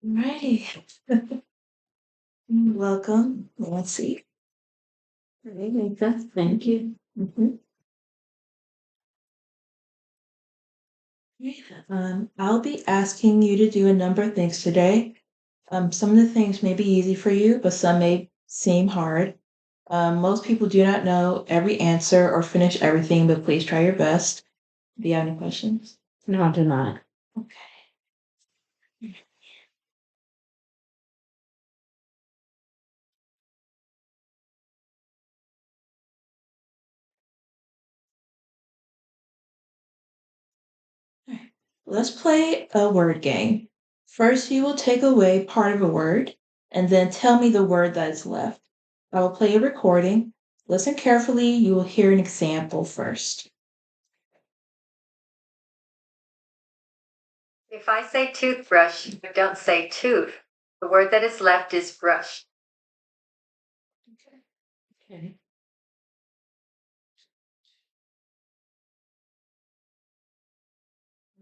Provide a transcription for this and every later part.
Righty. Welcome, Nancy. Hey, Lisa. Thank you. Great. I'll be asking you to do a number of things today. Some of the things may be easy for you, but some may seem hard. Most people do not know every answer or finish everything, but please try your best. Do you have any questions? No, I do not. Okay. All right. Let's play a word game. First, you will take away part of a word and then tell me the word that is left. I will play a recording. Listen carefully. You will hear an example first. If I say toothbrush, but don't say tooth, the word that is left is brush. Okay.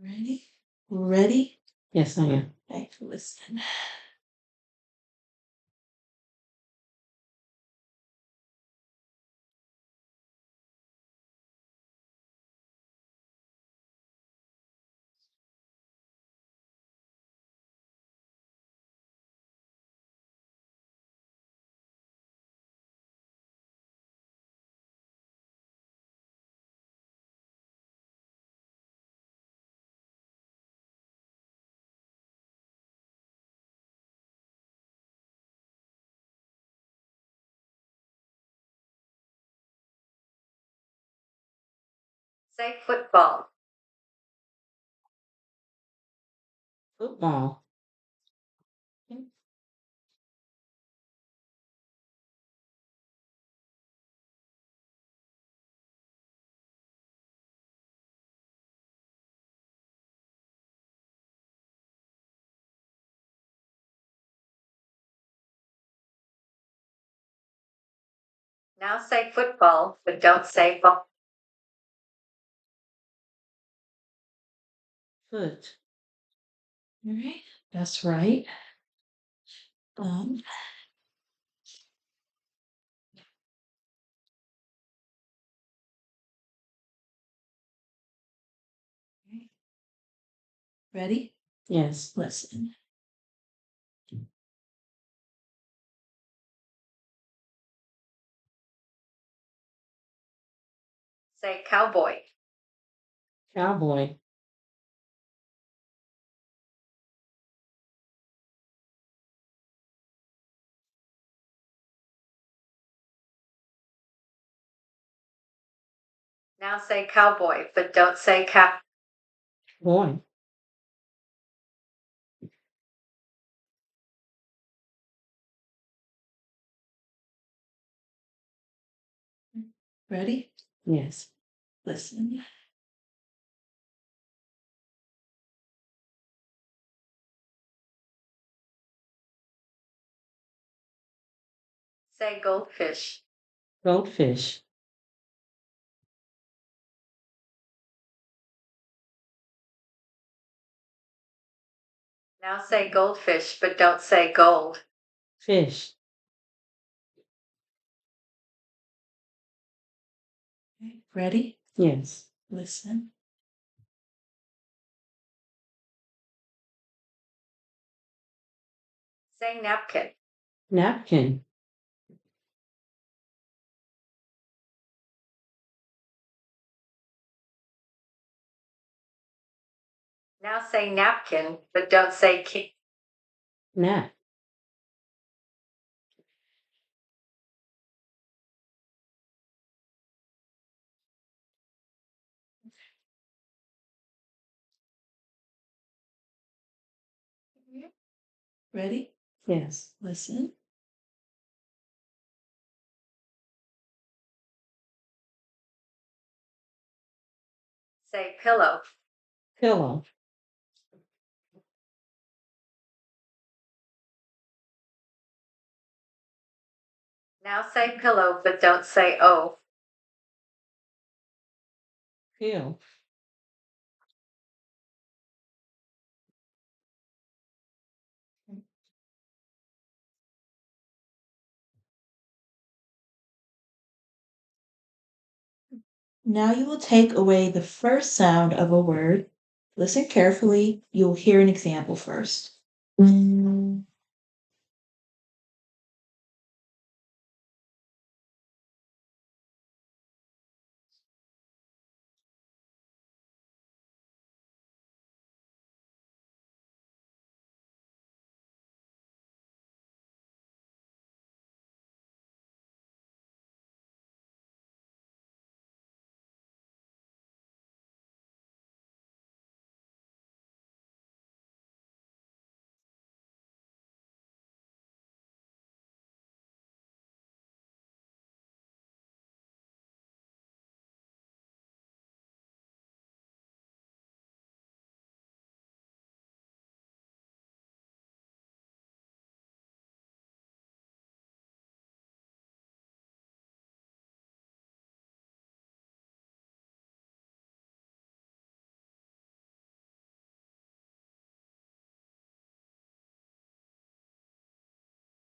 Ready? Ready? Yes, I am. Okay, listen. Say football. Football. Now say football, but don't say ball. Foot. All right. That's right. Um, Ready? Yes. Listen. Say cowboy. Cowboy. Now say cowboy, but don't say cow. Boy. Ready? Yes. Listen. Say goldfish. Goldfish. Now say goldfish, but don't say gold. Fish. Ready? Yes. Listen. Say napkin. Napkin. Now say napkin, but don't say king. Nap. Ready? Yes. Listen. Say pillow. Pillow. Now say pillow, but don't say oh. Pill. Now you will take away the first sound of a word. Listen carefully. You'll hear an example first.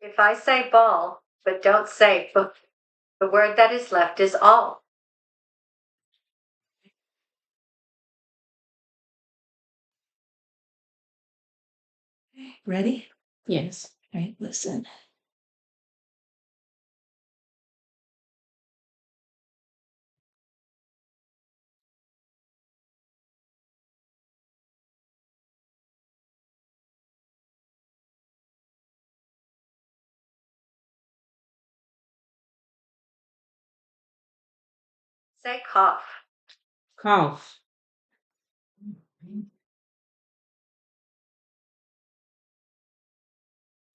If I say ball, but don't say book, the word that is left is all. Ready? Yes. All right, listen. Say cough. Cough.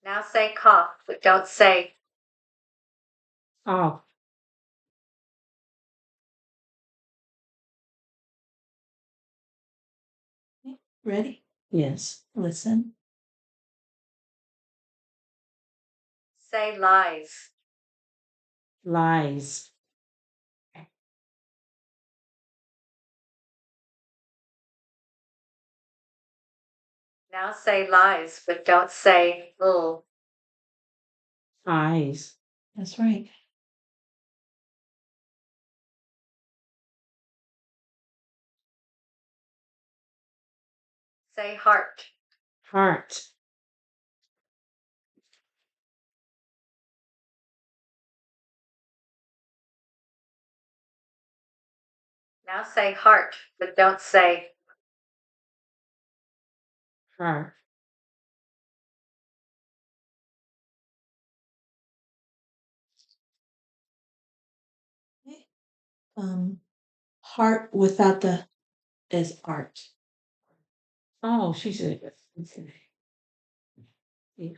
Now say cough, but don't say Off. Ready? Yes. Listen. say lies. Lies. Now say lies, but don't say ll. Eyes. That's right. Say heart. Heart. Now say heart, but don't say Heart. Um, heart without the is art. Oh, she said. Yeah.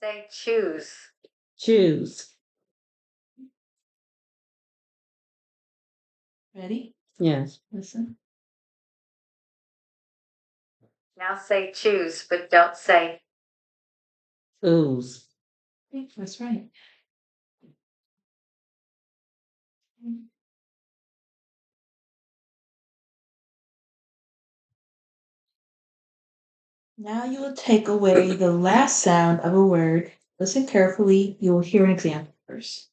say choose. Choose. Ready? Yes. Listen. Now say choose, but don't say Ooze. That's right. Now you will take away the last sound of a word. Listen carefully. You will hear an example first.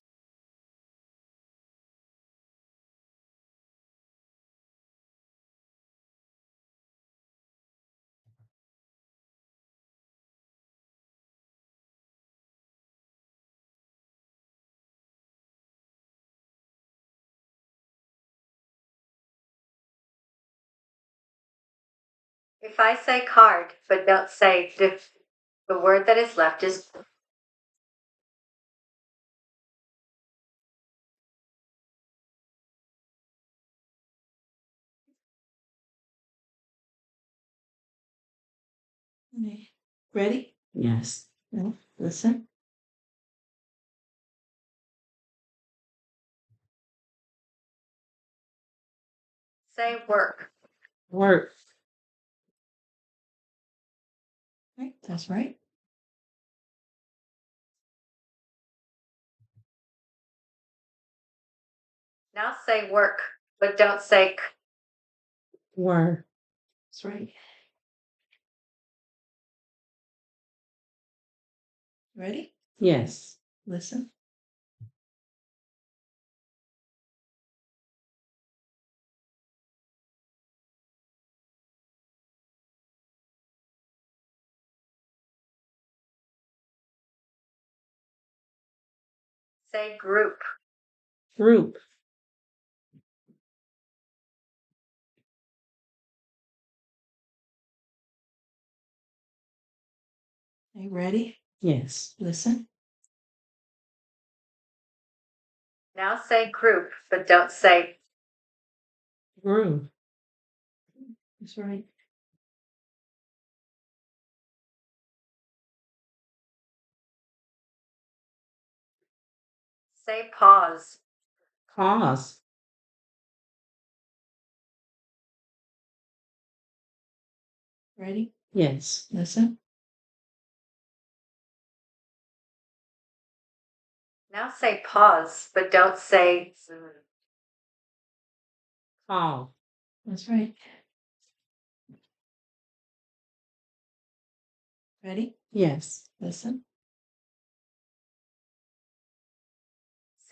if I say card, but don't say the word that is left is Okay. Ready? Yes. No. Listen. say work. Work. Right. That's right. Now say work, but don't say Were. That's right. Ready? Yes. Listen. Say group. Group. Are you ready? Yes. Listen. Now say group, but don't say Grew. That's right. say pause. Pause. Ready? Yes. Listen. Now say pause, but don't say Call. That's right. Ready? Yes. Listen.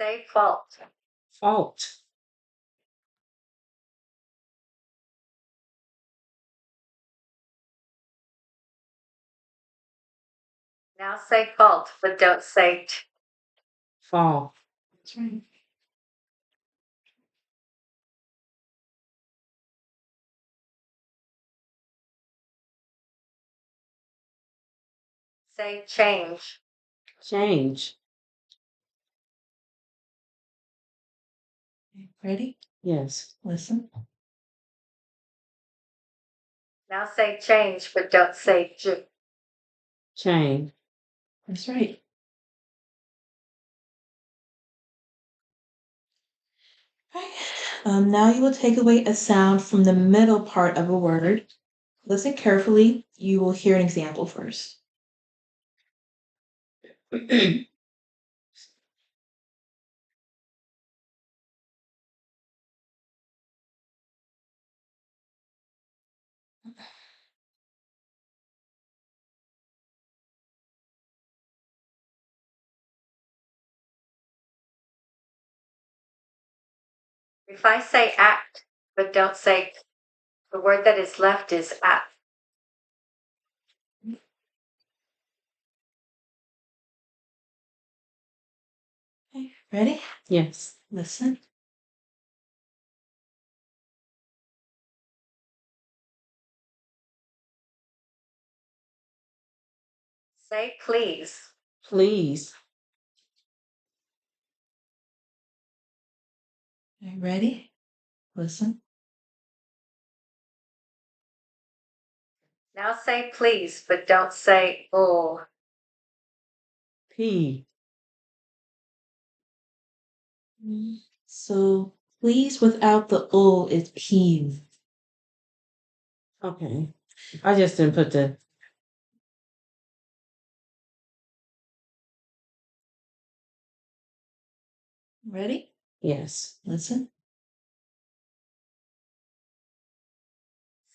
say fault. Fault. Now say fault, but don't say Fall. That's right. say change. Change. Ready? Yes. Listen. Now say change, but don't say Chain. That's right. Right. Now you will take away a sound from the middle part of a word. Listen carefully. You will hear an example first. If I say act, but don't say the word that is left is at. Okay. Ready? Yes. Listen. Say please. Please. Okay, ready? Listen. Now say please, but don't say oh. P. So please without the O is peeve. Okay. I just didn't put the Ready? yes. Listen.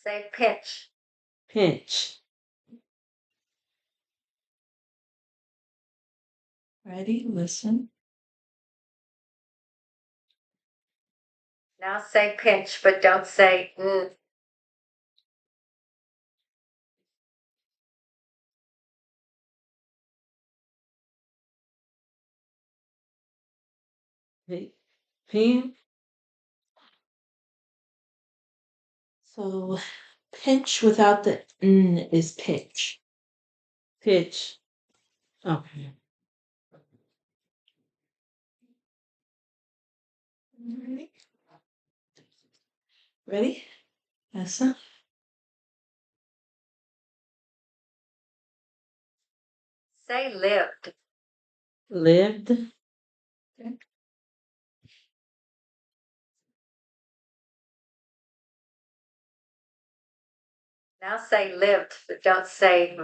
Say pitch. Pinch. Ready? Listen. Now say pinch, but don't say P. Pin. So pinch without the N is pitch. Pitch. Okay. Ready? Ready? Listen. say lived. Lived. Okay. Now say lived, but don't say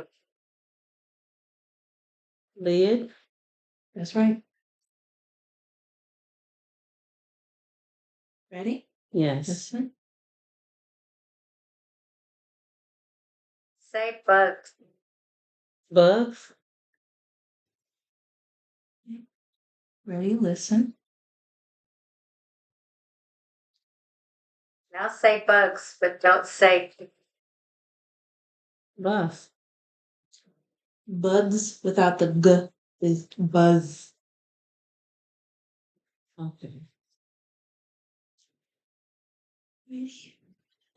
Lid. That's right. Ready? Yes. Listen. say bugged. Bugs. Ready, listen. Now say bugs, but don't say Bus. Bugs without the g is buzz. Okay.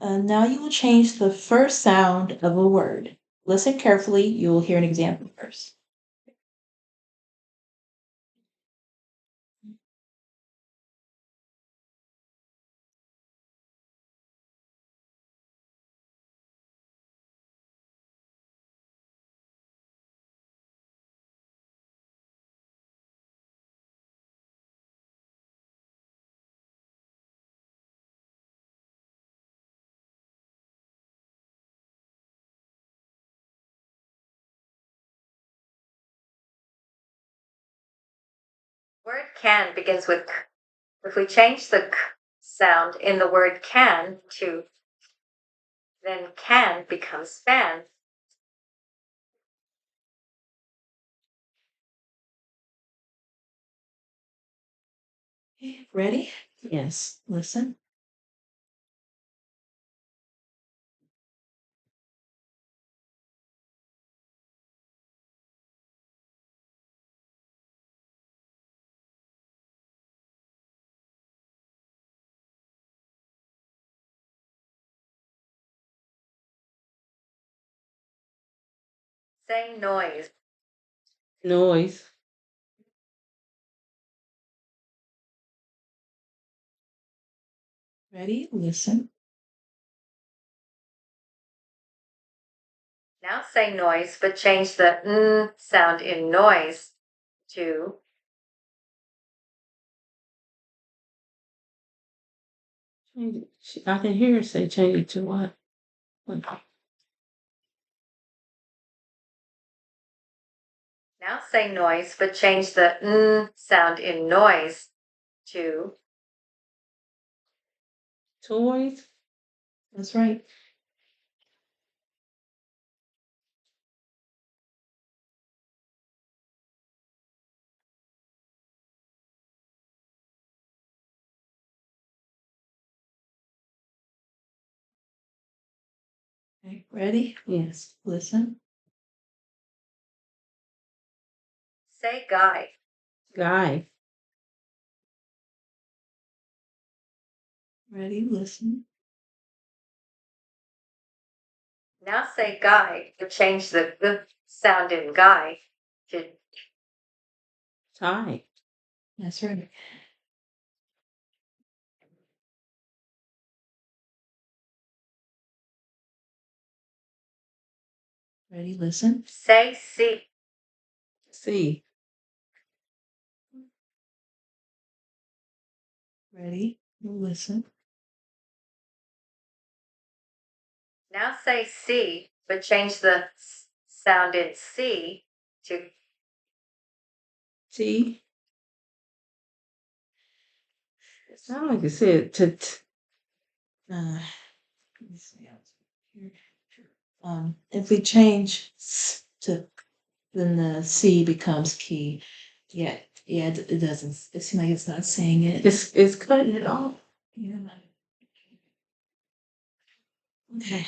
Now you will change the first sound of a word. Listen carefully. You will hear an example first. word can begins with k. If we change the k sound in the word can to then can becomes fan. Okay, ready? Yes. Listen. Say noise. Noise. Ready? Listen. Now say noise, but change the n sound in noise to Change it. I can hear her say change it to what? What? now say noise, but change the n sound in noise to Toys. That's right. Okay, ready? Yes. Listen. say guy. Guy. Ready? Listen. Now say guy, but change the g sound in guy to Tie. That's right. Ready? Listen. say see. See. Ready? Listen. Now say see, but change the sound in C to T. It sounds like you said Let me see. If we change to then the C becomes key. Yeah, yeah, it doesn't. It seems like it's not saying it. It's cutting it off. Yeah. Okay.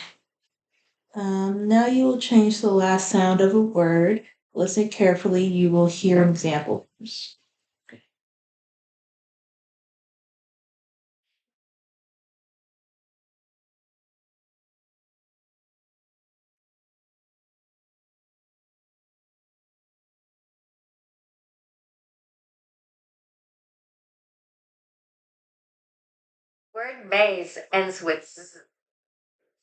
Now you will change the last sound of a word. Listen carefully. You will hear examples. word maze ends with z.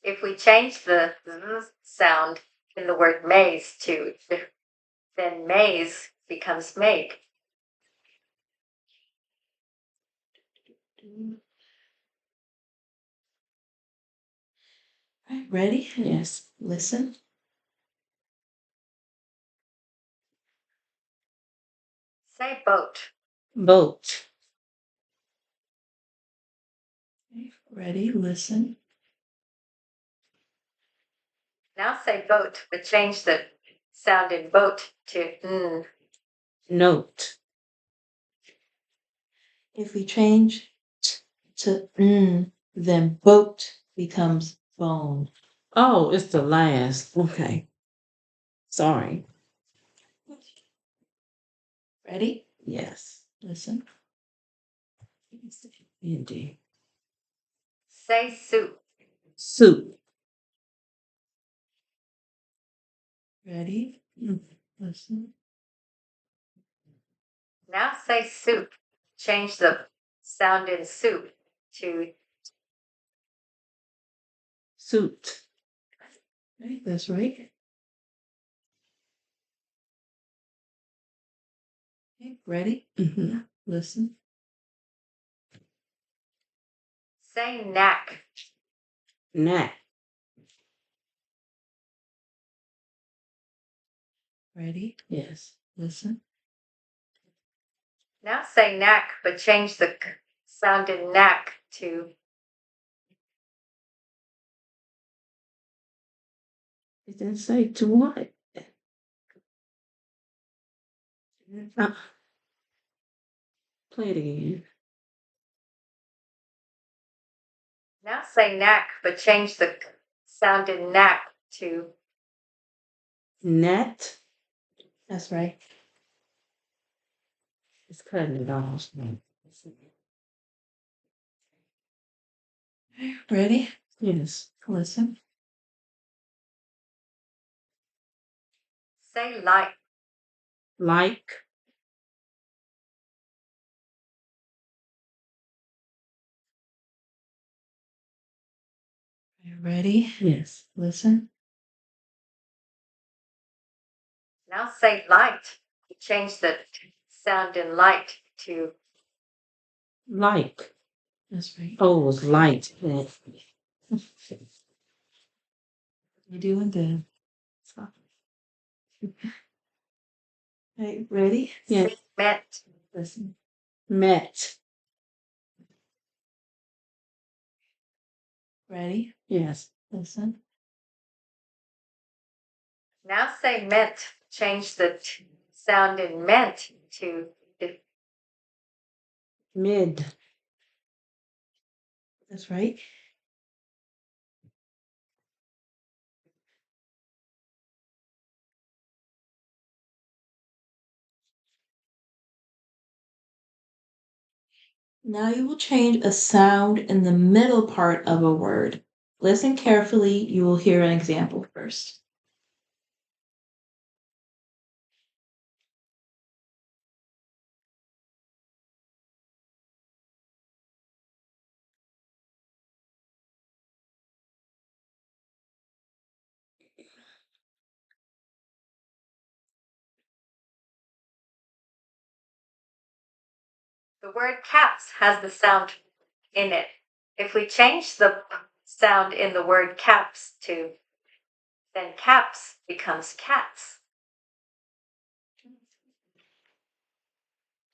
If we change the z sound in the word maze to then maze becomes make. All right, ready? Yes. Listen. Say boat. Boat. Okay, ready? Listen. Now say boat, but change the sound in boat to n. Note. If we change to then boat becomes bone. Oh, it's the last. Okay. Sorry. Ready? Yes. Listen. Indeed. Say soup. Soup. Ready? Listen. Now say soup. Change the sound in soup to Suit. Okay, that's right. Okay, ready? Mm-hmm. Listen. say knack. Neck. Ready? Yes. Listen. Now say knack, but change the sound in knack to It didn't say to what? Uh, Play it again. now say knack, but change the sound in knack to Net. That's right. It's cutting it off. Ready? Yes. Listen. say like. Like. Ready? Yes. Listen. Now say light. Change the sound in light to Like. That's right. Oh, it was light. You're doing good. Okay, ready? Yes. say met. Listen. Met. Ready? Yes. Listen. Now say meant. Change the sound in meant to Mid. That's right. Now you will change a sound in the middle part of a word. Listen carefully. You will hear an example first. the word caps has the sound in it. If we change the sound in the word caps to then caps becomes cats.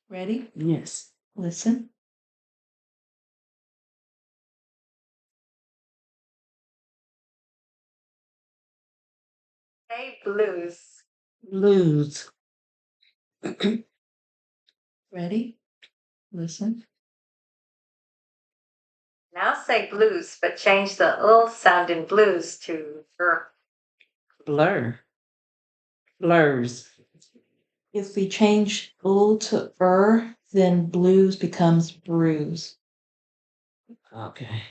Ready? Yes. Listen. Say blues. Blues. Ready? Listen. Now say blues, but change the sound in blues to Blur. Blurs. If we change "ul" to then blues becomes bruise. Okay.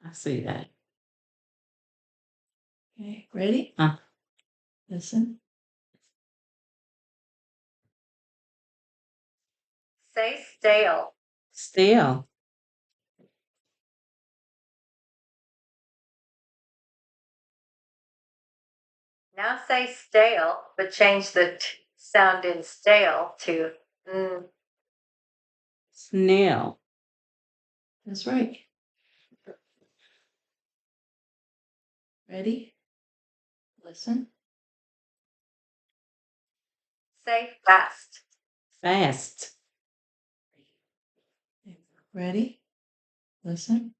I see that. Okay, ready? Listen. say stale. Still. Now say stale, but change the sound in stale to Snail. That's right. Ready? Listen. say fast. Fast. Ready? Listen.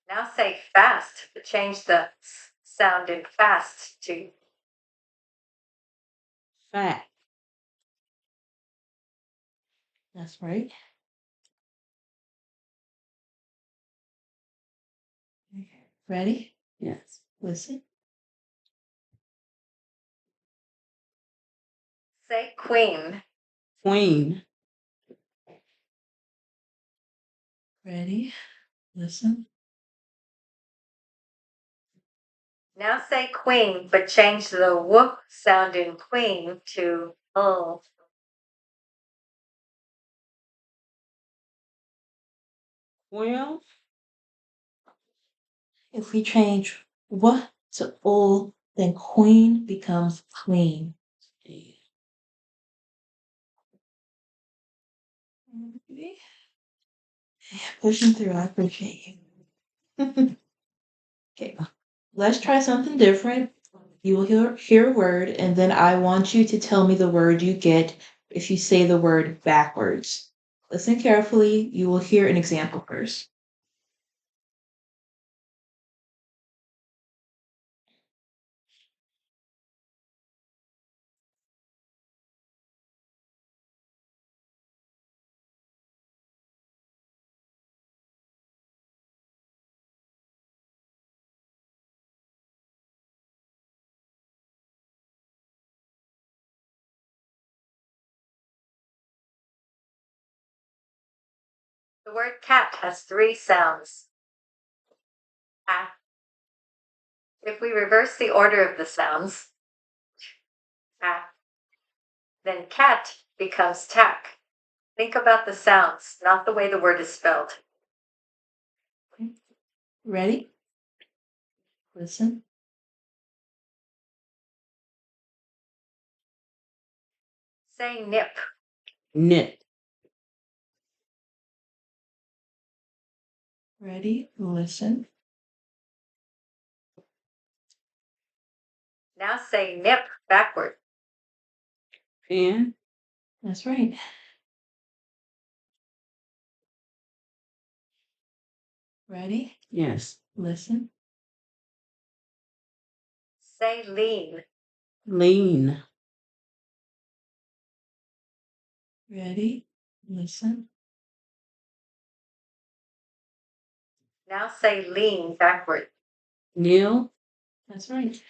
Now say fast, but change the sound in fast to Fat. That's right. Okay. Ready? Yes. Listen. Say queen. Queen. Ready? Listen. Now say queen, but change the w sound in queen to oh. Well, If we change what to all, then queen becomes clean. Okay. Pushing through, I appreciate you. Okay, let's try something different. You will hear a word, and then I want you to tell me the word you get if you say the word backwards. Listen carefully. You will hear an example first. The word cat has 3 sounds. Ah. If we reverse the order of the sounds, ah, then cat becomes tack. Think about the sounds, not the way the word is spelled. Ready? Listen. Say nip. knit. Ready? Listen. Now say nip backward. Pen. That's right. Ready? Yes. Listen. Say lean. Lean. Ready? Listen. Now say lean backward. Kneel. That's right.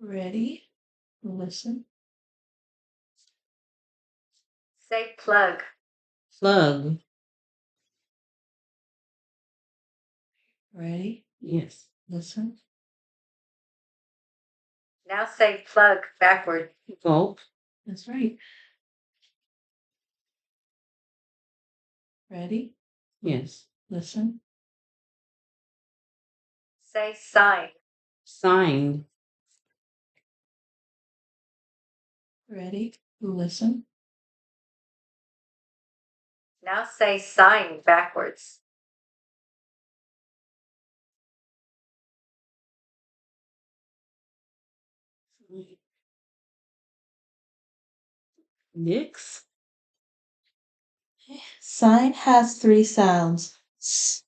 Ready? Listen. Say plug. Plug. Ready? Yes. Listen. Now say plug backward. Gulp. That's right. Ready? Yes. Listen. Say sign. Sign. Ready? Listen. Now say sign backwards. Nix. Sign has 3 sounds. S,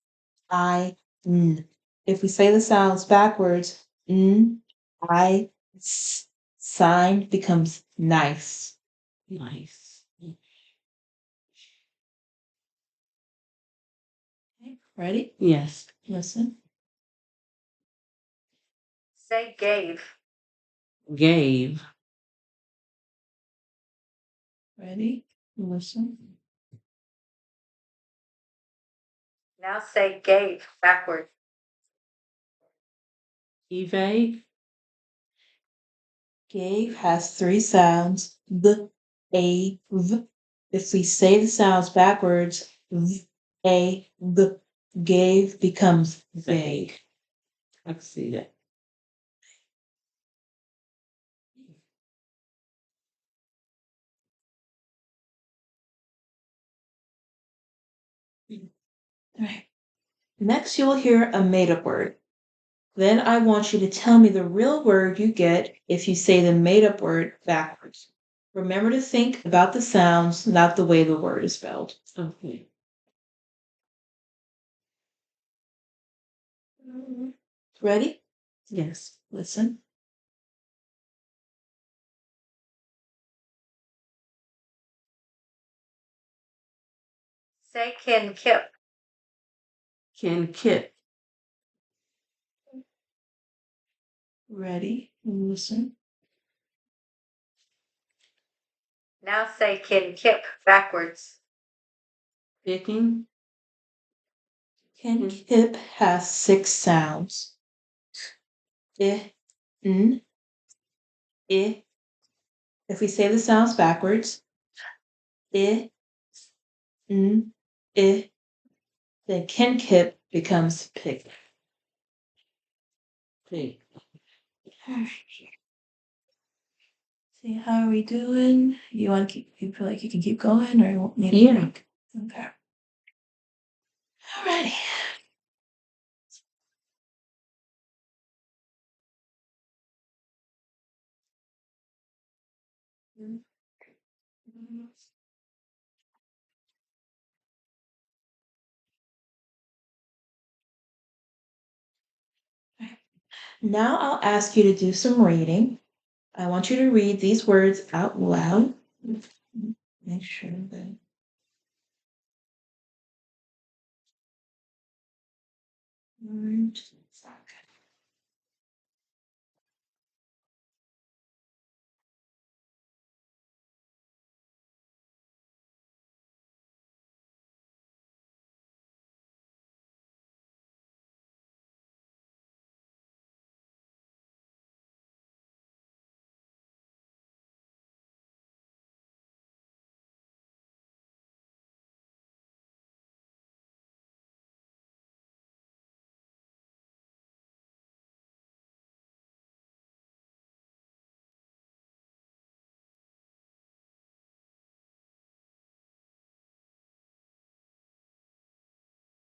I, n. If we say the sounds backwards, n, I, s, sign becomes nice. Nice. Okay, ready? Yes. Listen. Say gave. Gave. Ready? Listen. Now say gave backward. Evade. Gave has 3 sounds. B, a, v. If we say the sounds backwards, v, a, g, gave becomes vague. I can see that. All right. Next, you will hear a made up word. Then I want you to tell me the real word you get if you say the made up word backwards. Remember to think about the sounds, not the way the word is spelled. Okay. Ready? Yes. Listen. Say Ken Kip. Ken Kip. Ready? Listen. Now say Ken Kip backwards. Picking. Ken Kip has 6 sounds. I, n, I. If we say the sounds backwards, I, n, I, then Ken Kip becomes pig. Pig. See, how are we doing? You want to keep? You feel like you can keep going, or you need a Yeah. break? Okay. Alrighty. Now I'll ask you to do some reading. I want you to read these words out loud. Make sure that.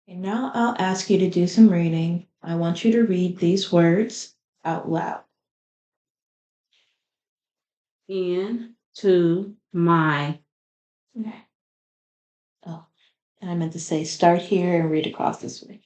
And now I'll ask you to do some reading. I want you to read these words out loud. Into my. Okay. Oh, and I meant to say start here and read across this way.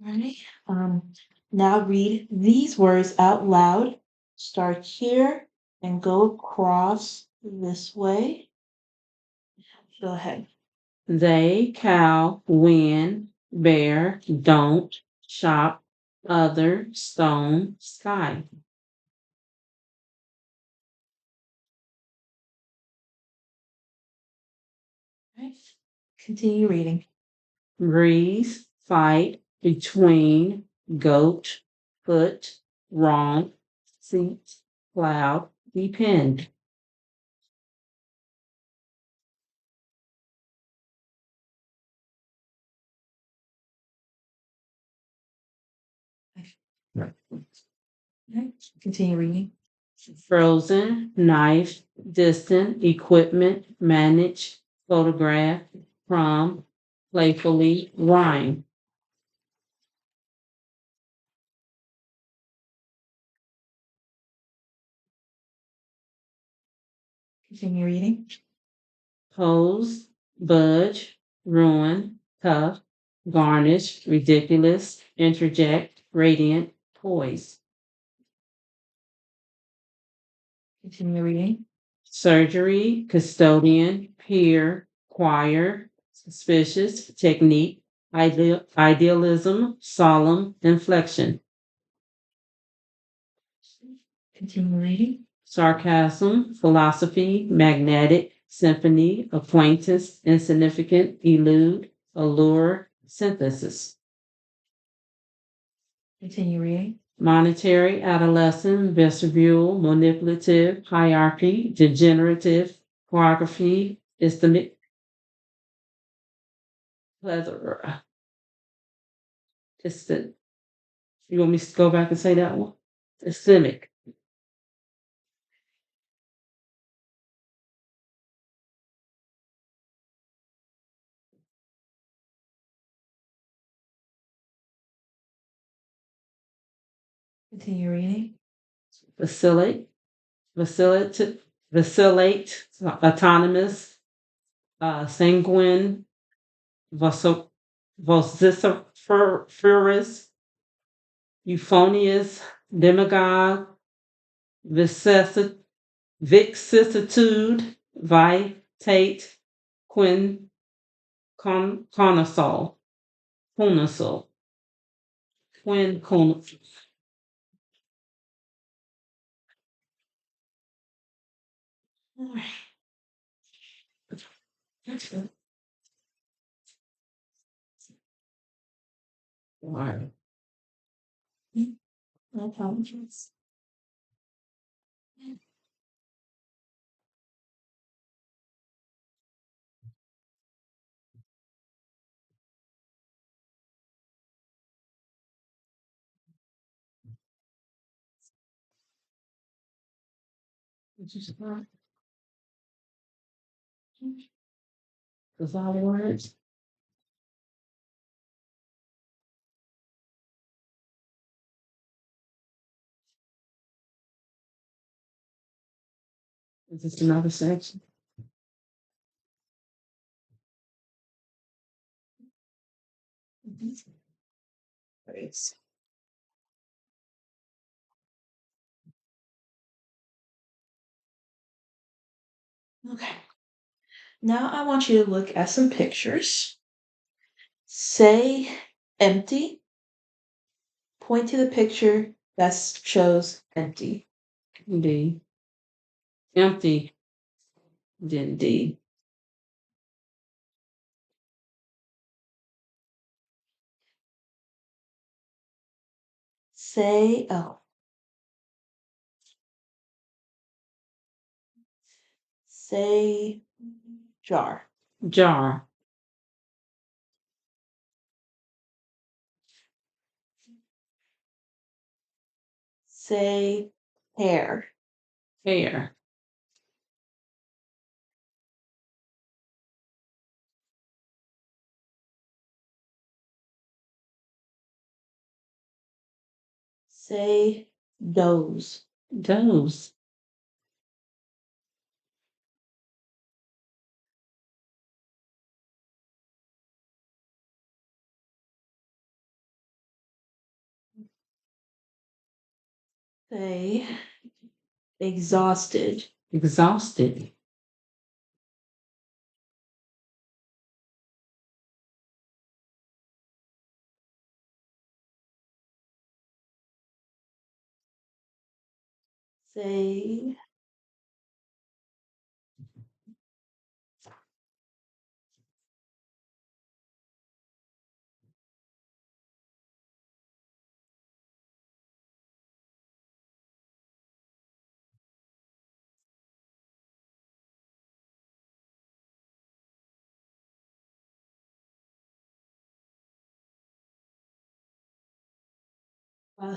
Ready? Now read these words out loud. Start here and go across this way. Go ahead. They, cow, win, bear, don't, shop, other, stone, sky. Right. Continue reading. Breeze, fight, between, goat, foot, wrong, seat, cloud, depend. Okay. Continue reading. Frozen, knife, distant, equipment, manage, photograph, from, playfully, rhyme. Continue reading. Pose, budge, ruin, tough, garnish, ridiculous, interject, radiant, poise. Continue reading. Surgery, custodian, peer, choir, suspicious, technique, idealism, solemn, inflection. Continue reading. Sarcasm, philosophy, magnetic, symphony, acquaintance, insignificant, elude, allure, synthesis. Continue reading. Monetary, adolescent, vestibule, manipulative, hierarchy, degenerative, choreography, isthmic, plethora. You want me to go back and say that one? Isthmic. Continue reading. Vacillate, vacillate, autonomous, sanguine, vociferous, euphonious, demagogue, vicissitude, vitate, quin, conasol, conasol, quin, conasol. All right. That's good. All right. No problem. Did you start? Those all the words? Is this another section? Great. Okay. Now I want you to look at some pictures. Say empty. Point to the picture that shows empty. D. Empty. Then D. Say L. Say jar. Jar. Say hair. Hair. Say doze. Doze. Say exhausted. Exhausted. Say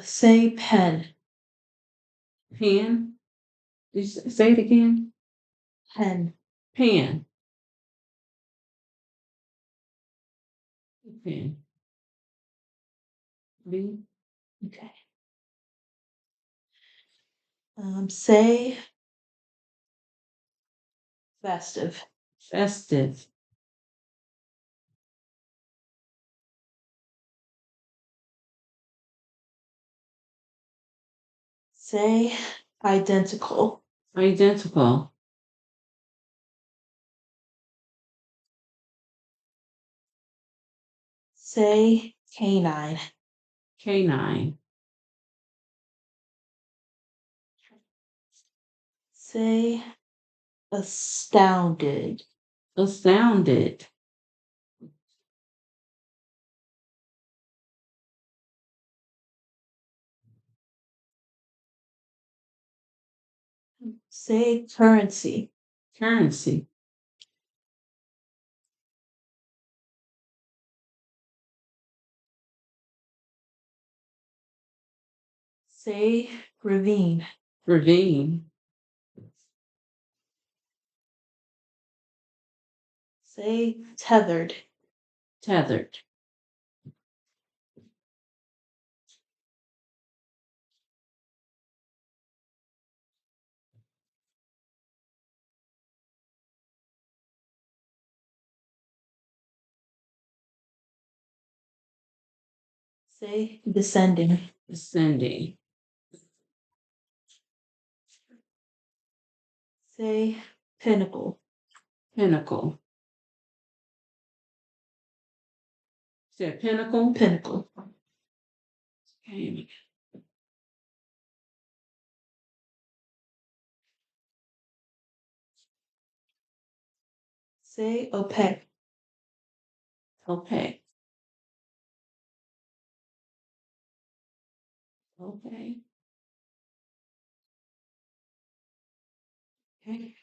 say pen. Pen. Did you say it again? Pen. Pen. Pen. B. Okay. Say festive. Festive. Say identical. Identical. Say canine. Canine. Say astounded. Astounded. Say currency. Currency. Say ravine. Ravine. Say tethered. Tethered. Say descending. Descending. Say pinnacle. Pinnacle. Said pinnacle. Pinnacle. Okay. Say opaque. Okay. Okay. Okay.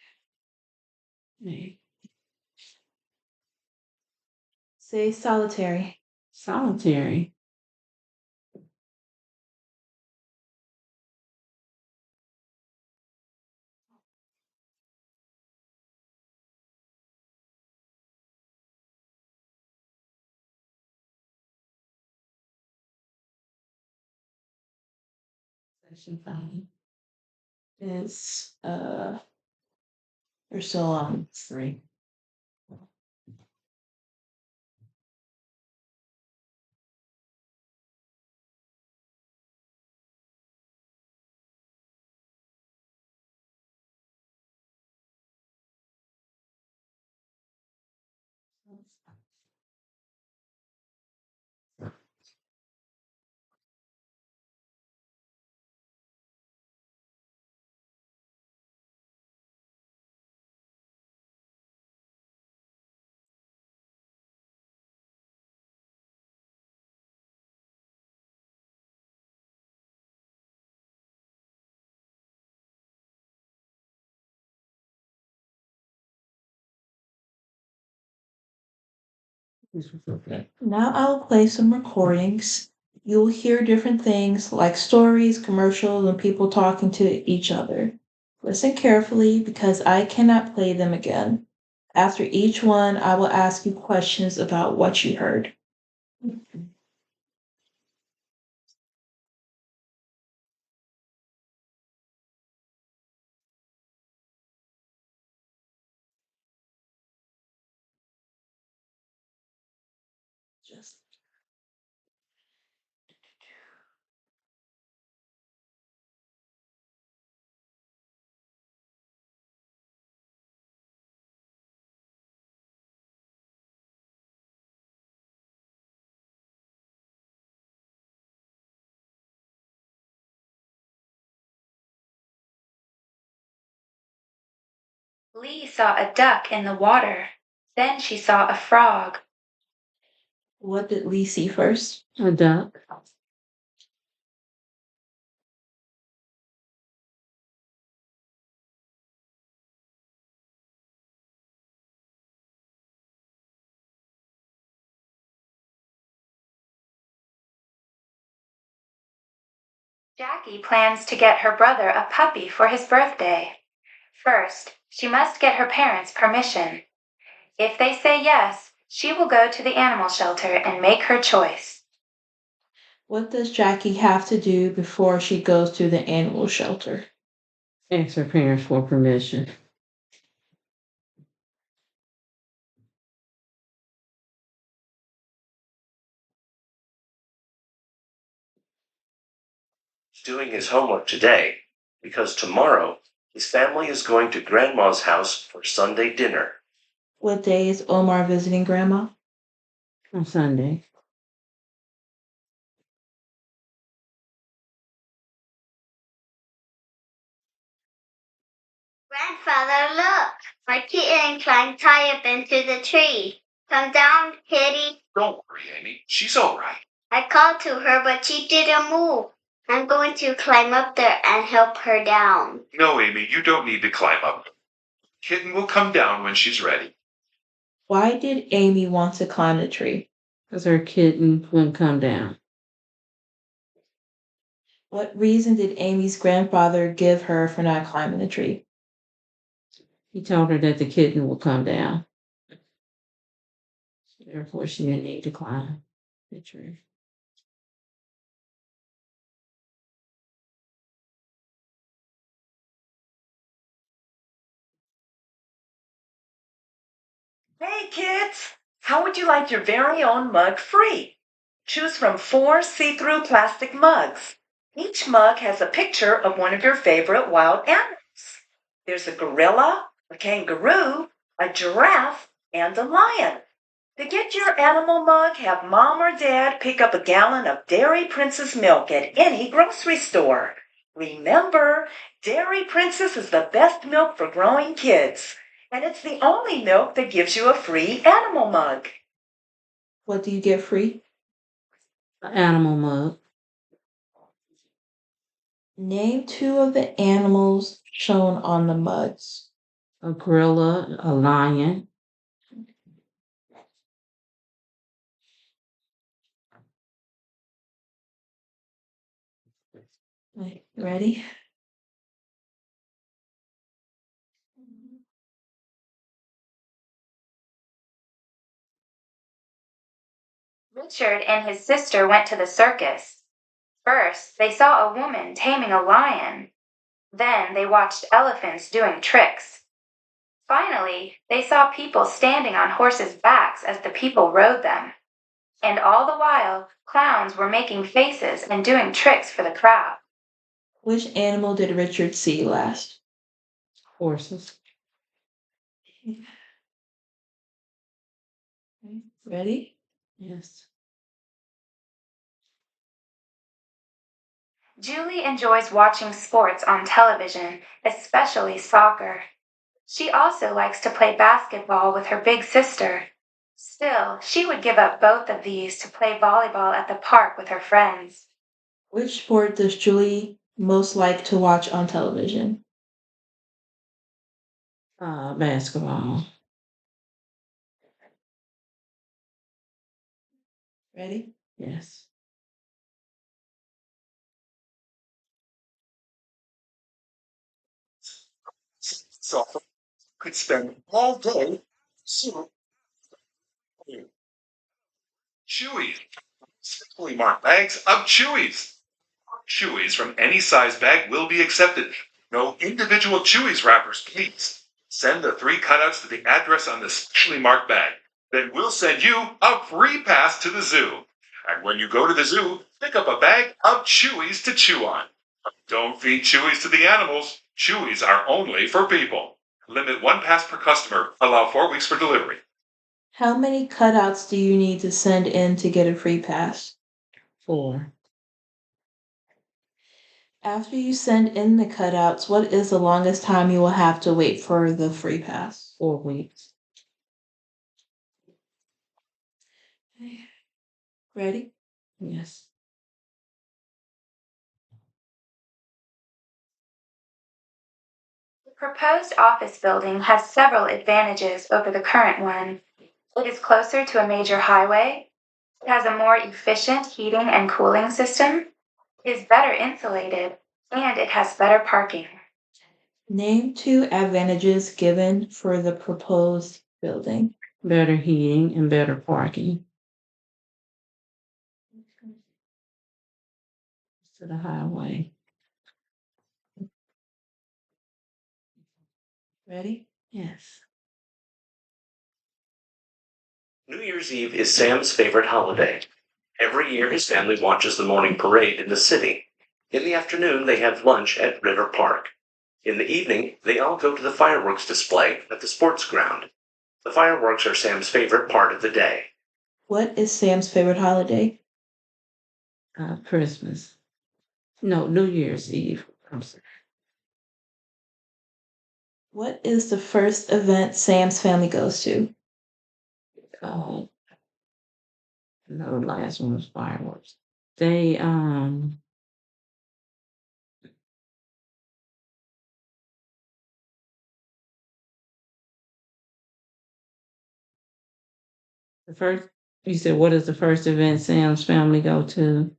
Okay. Say solitary. Solitary. Section 5 Is you're still on 3. Now I'll play some recordings. You'll hear different things like stories, commercials, and people talking to each other. Listen carefully because I cannot play them again. After each one, I will ask you questions about what you heard. Just Lee saw a duck in the water. Then she saw a frog. what did Lee see first? A duck. Jackie plans to get her brother a puppy for his birthday. First, she must get her parents' permission. If they say yes, she will go to the animal shelter and make her choice. What does Jackie have to do before she goes to the animal shelter? Ask her parents for permission. Doing his homework today because tomorrow his family is going to Grandma's house for Sunday dinner. What day is Omar visiting Grandma? On Sunday. Grandfather, look! My kitten climbed high up into the tree. Come down, kitty. Don't worry, Amy. She's all right. I called to her, but she didn't move. I'm going to climb up there and help her down. No, Amy, you don't need to climb up. Kitten will come down when she's ready. Why did Amy want to climb the tree? Because her kitten wouldn't come down. What reason did Amy's grandfather give her for not climbing the tree? He told her that the kitten will come down. Therefore, she didn't need to climb the tree. Hey kids, how would you like your very own mug free? Choose from 4 see-through plastic mugs. Each mug has a picture of one of your favorite wild animals. There's a gorilla, a kangaroo, a giraffe, and a lion. To get your animal mug, have mom or dad pick up a gallon of Dairy Princess milk at any grocery store. Remember, Dairy Princess is the best milk for growing kids, and it's the only milk that gives you a free animal mug. What do you get free? An animal mug. Name two of the animals shown on the mugs. A gorilla, a lion. Okay, ready? Richard and his sister went to the circus. First, they saw a woman taming a lion. Then they watched elephants doing tricks. Finally, they saw people standing on horses' backs as the people rode them. And all the while, clowns were making faces and doing tricks for the crowd. Which animal did Richard see last? Horses. Okay, ready? Yes. Julie enjoys watching sports on television, especially soccer. She also likes to play basketball with her big sister. Still, she would give up both of these to play volleyball at the park with her friends. Which sport does Julie most like to watch on television? Basketball. Ready? Yes. So could spend all day soup. Chewies. Simply marked bags of Chewies. Chewies from any size bag will be accepted. No individual Chewies wrappers, please. Send the 3 cutouts to the address on the specially marked bag. Then we'll send you a free pass to the zoo. And when you go to the zoo, pick up a bag of Chewies to chew on. Don't feed Chewies to the animals. Chewies are only for people. Limit 1 pass per customer. Allow 4 weeks for delivery. How many cutouts do you need to send in to get a free pass? 4. After you send in the cutouts, what is the longest time you will have to wait for the free pass? 4 weeks. Okay. Ready? Yes. The proposed office building has several advantages over the current one. It is closer to a major highway. It has a more efficient heating and cooling system. It is better insulated, and it has better parking. Name two advantages given for the proposed building. Better heating and better parking. To the highway. Ready? Yes. New Year's Eve is Sam's favorite holiday. Every year, his family watches the morning parade in the city. In the afternoon, they have lunch at River Park. In the evening, they all go to the fireworks display at the sports ground. The fireworks are Sam's favorite part of the day. What is Sam's favorite holiday? Christmas. No, New Year's Eve. I'm sorry. What is the first event Sam's family goes to? No, the last one was fireworks. The first, you said, what is the first event Sam's family go to?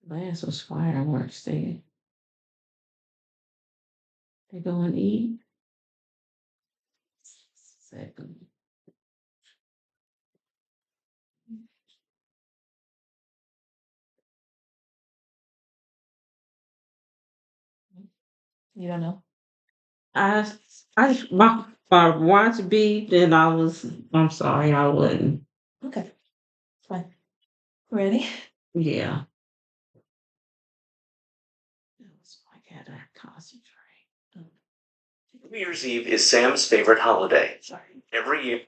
Last was fireworks. They go and eat. Second. You don't know? I my watch beat, then I'm sorry, I wouldn't. Okay, fine. Ready? Yeah. I gotta concentrate. New Year's Eve is Sam's favorite holiday. Sorry. Every year,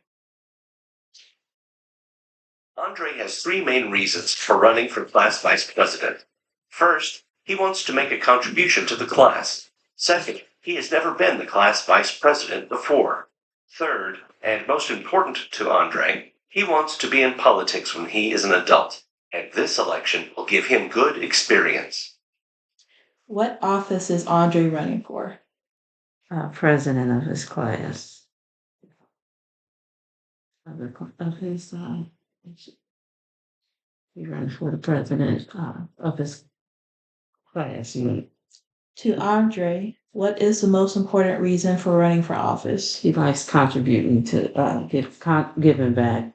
Andre has three main reasons for running for class vice president. First, he wants to make a contribution to the class. Second, he has never been the class vice president before. Third, and most important to Andre, he wants to be in politics when he is an adult, and this election will give him good experience. What office is Andre running for? President of his class. Of his he runs for the president of his class. To Andre, what is the most important reason for running for office? He likes contributing to giving back,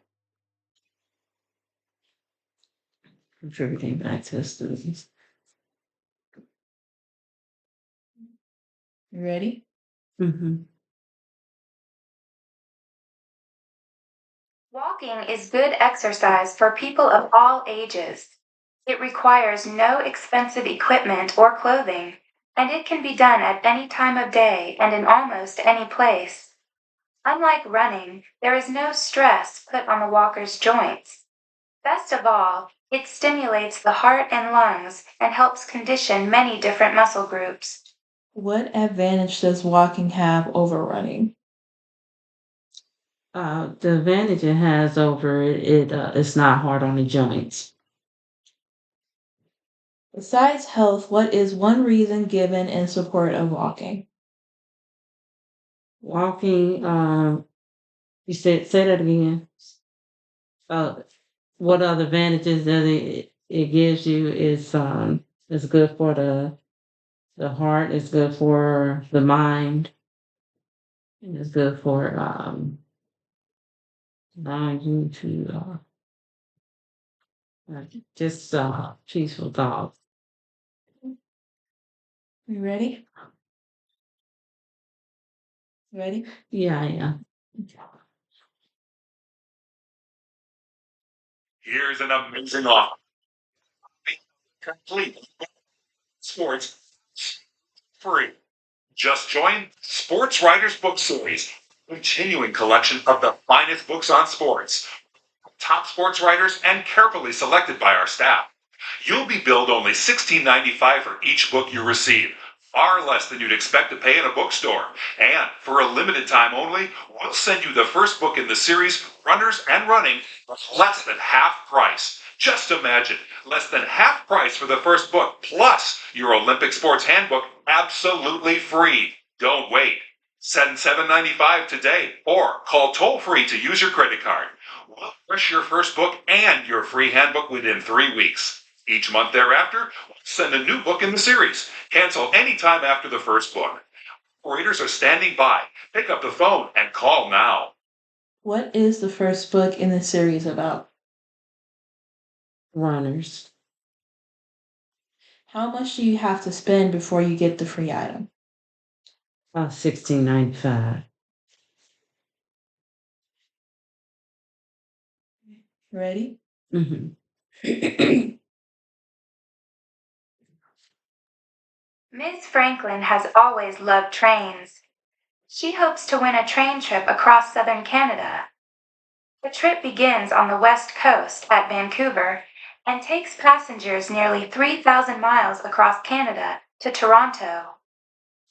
contributing back to the students. You ready? Mm-hmm. Walking is good exercise for people of all ages. It requires no expensive equipment or clothing, and it can be done at any time of day and in almost any place. Unlike running, there is no stress put on the walker's joints. Best of all, it stimulates the heart and lungs and helps condition many different muscle groups. What advantage does walking have over running? The advantage it has over it's not hard on the joints. Besides health, what is one reason given in support of walking? Walking, you said say that again. Uh, what other advantages that it gives you is it's good for the heart, it's good for the mind, and it's good for allowing you to just peaceful thoughts. You ready? You ready? Yeah, yeah. Here's an amazing offer. Complete sports free. Just join Sports Writers Book Series, a continuing collection of the finest books on sports, top sports writers, and carefully selected by our staff. You'll be billed only $16.95 for each book you receive, far less than you'd expect to pay in a bookstore. And for a limited time only, we'll send you the first book in the series, Runners and Running, for less than half price. Just imagine, less than half price for the first book, plus your Olympic Sports Handbook, absolutely free. Don't wait. Send $7.95 today or call toll free to use your credit card. We'll rush your first book and your free handbook within 3 weeks. Each month thereafter, we'll send a new book in the series. Cancel anytime after the first book. Operators are standing by. Pick up the phone and call now. What is the first book in the series about? Runners. How much do you have to spend before you get the free item? 16.95. Ready? Mm-hmm. Miss Franklin has always loved trains. She hopes to win a train trip across southern Canada. The trip begins on the west coast at Vancouver and takes passengers nearly 3,000 miles across Canada to Toronto.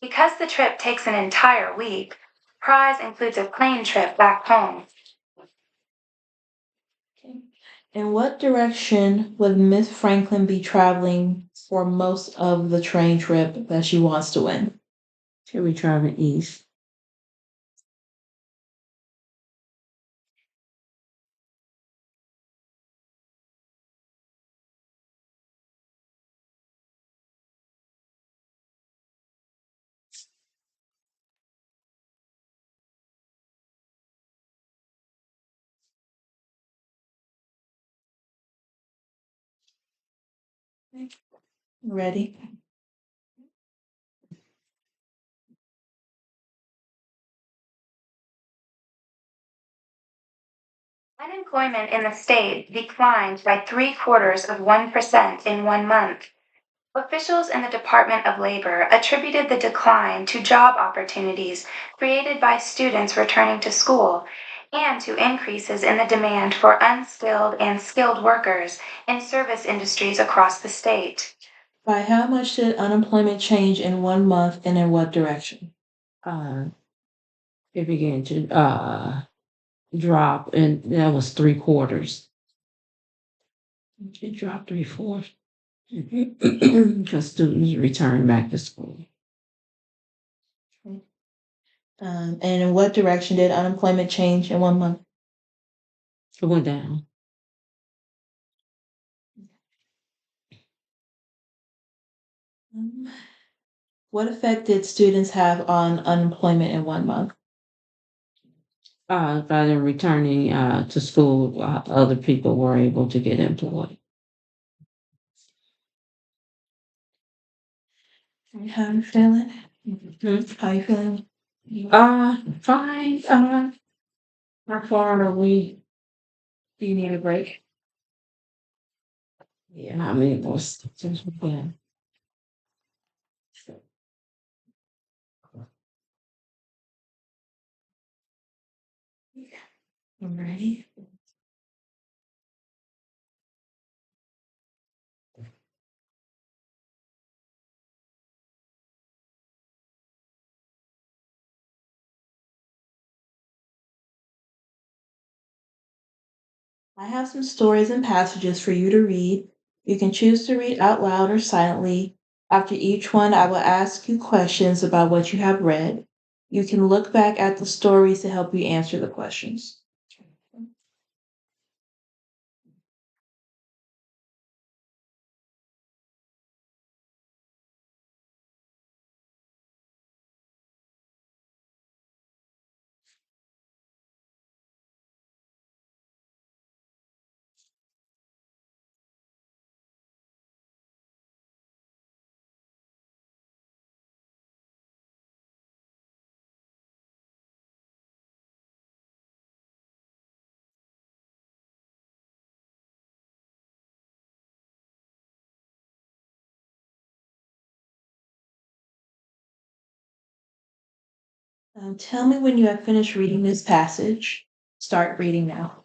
Because the trip takes an entire week, the prize includes a plane trip back home. Okay. In what direction would Miss Franklin be traveling for most of the train trip that she wants to win? Here we traveling east. Ready? Unemployment in the state declined by 0.75% in 1 month. Officials in the Department of Labor attributed the decline to job opportunities created by students returning to school and to increases in the demand for unskilled and skilled workers in service industries across the state. By how much did unemployment change in 1 month and in what direction? Uh, it began to drop, and that was 3/4. It dropped 3/4 because students returned back to school. And in what direction did unemployment change in 1 month? It went down. What effect did students have on unemployment in 1 month? By them returning to school, other people were able to get employed. How are you feeling? Mhm. How are you feeling? Fine. How far are we? Do you need a break? Yeah, I mean, it was just, yeah. You ready? I have some stories and passages for you to read. You can choose to read out loud or silently. After each one, I will ask you questions about what you have read. You can look back at the stories to help you answer the questions. Tell me when you have finished reading this passage. Start reading now.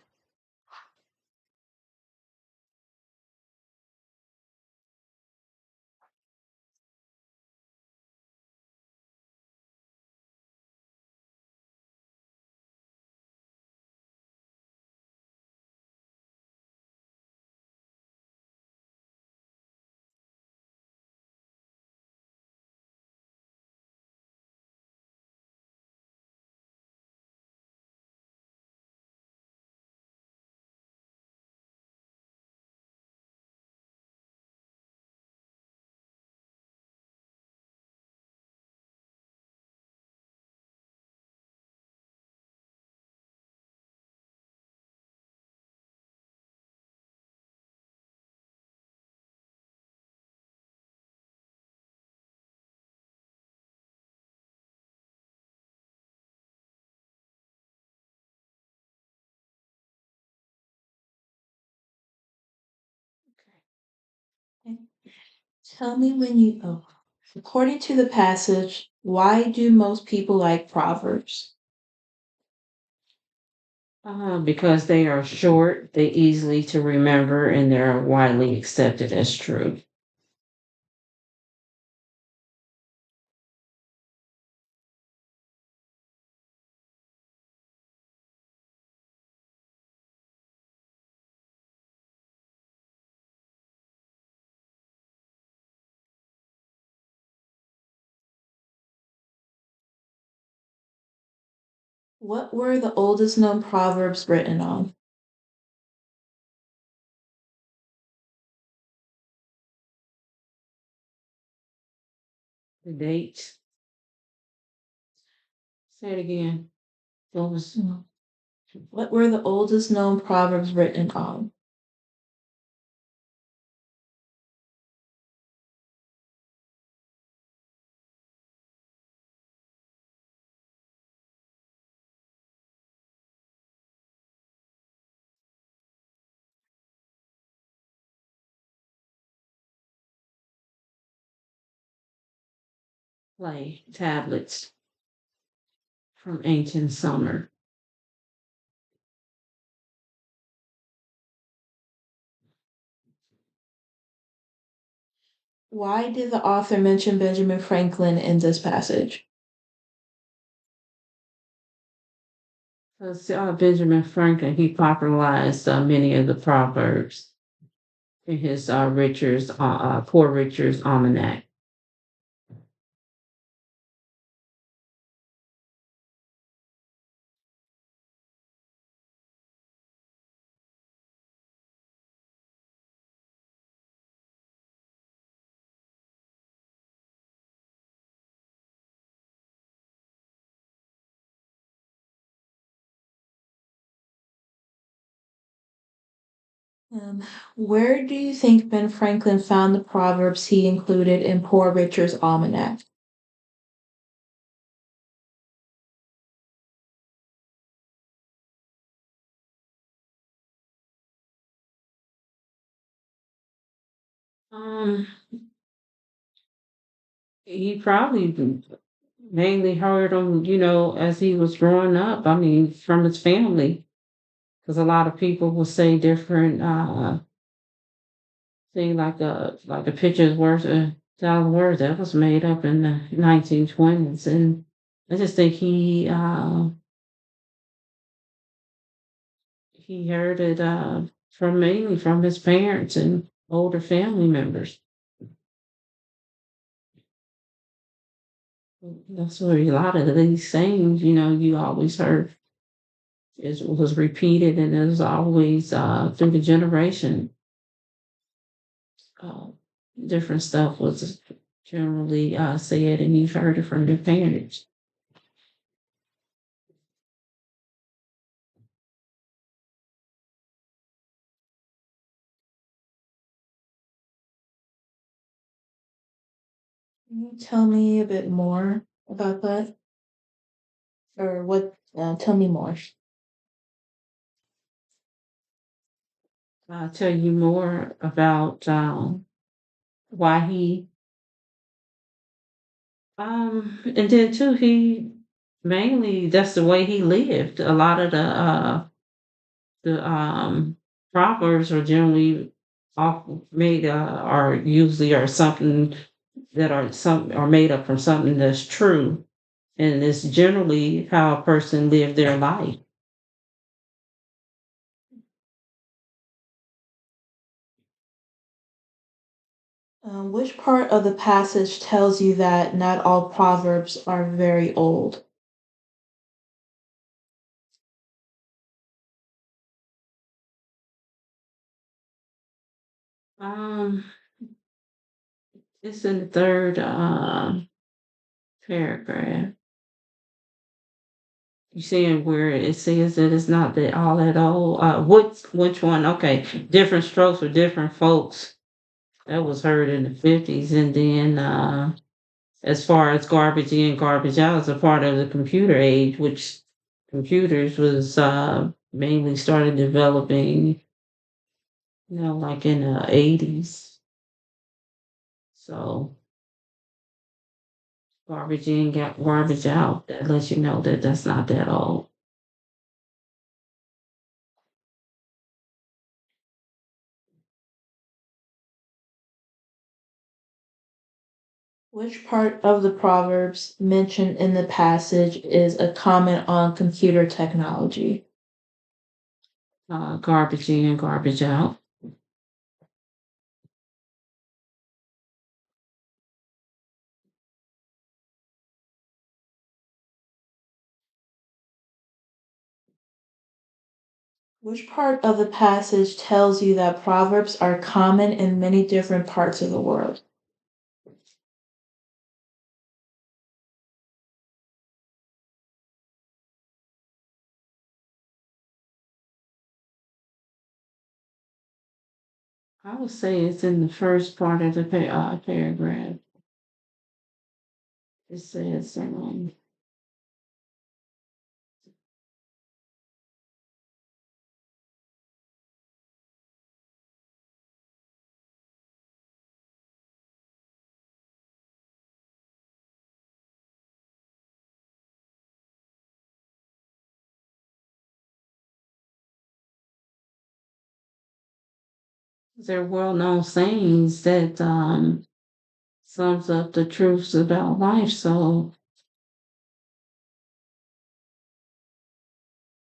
Okay. Tell me when you, oh, according to the passage, why do most people like Proverbs? Because they are short, they easily to remember, and they're widely accepted as true. What were the oldest known proverbs written on? The date. Say it again. What was What were the oldest known proverbs written on? play tablets from ancient summer. Why did the author mention Benjamin Franklin in this passage? Because Benjamin Franklin, he popularized many of the proverbs in his Poor Richard's Almanac. Um, where do you think Ben Franklin found the proverbs he included in Poor Richard's Almanac? Um, he probably mainly heard them, as he was growing up. I mean, from his family, because a lot of people will say different. Thing like a picture is worth a thousand words. That was made up in the 1920s, and I just think he heard it from mainly from his parents and older family members. That's where a lot of these sayings, you always heard is was repeated, and it was always through the generation. Uh, Different stuff was generally said, and you've heard it from your parents. Can you tell me a bit more about that? Or what? Tell me more. Tell you more about why he and then too he mainly that's the way he lived. A lot of the proverbs are generally off made are usually are something that are made up from something that's true, and it's generally how a person lived their life. Which part of the passage tells you that not all proverbs are very old? um it's in the third paragraph. You seeing where it says that it's not that all that old? Which one? Okay, different strokes for different folks. That was heard in the 50s, and then as far as garbage in, garbage out is a part of the computer age, which computers was mainly started developing, like in the 80s. So garbage in, got garbage out. That lets you know that that's not that old. Which part of the proverbs mentioned in the passage is a comment on computer technology? Garbage in, garbage out. Which part of the passage tells you that proverbs are common in many different parts of the world? I would say it's in the first part of the paragraph. It says, They're well-known sayings that sums up the truths about life. So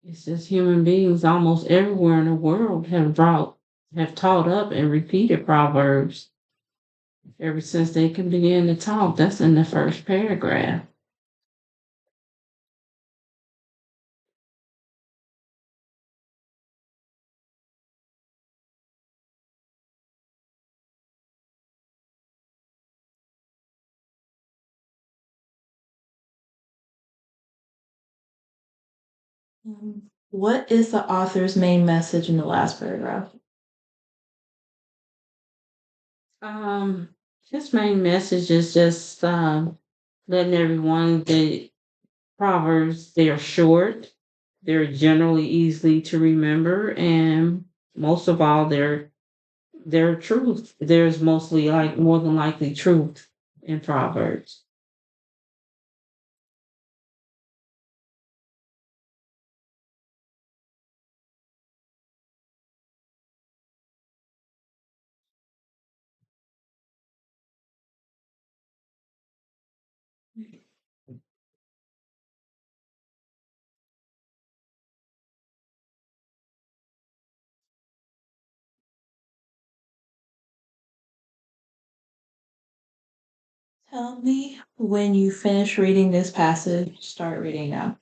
it's just human beings almost everywhere in the world have taught up and repeated proverbs ever since they can begin to talk. That's in the first paragraph. What is the author's main message in the last paragraph? His main message is just letting everyone that proverbs they are short, they're generally easily to remember, and most of all, they're truth. There's mostly like more than likely truth in proverbs. Tell me when you finish reading this passage, start reading now.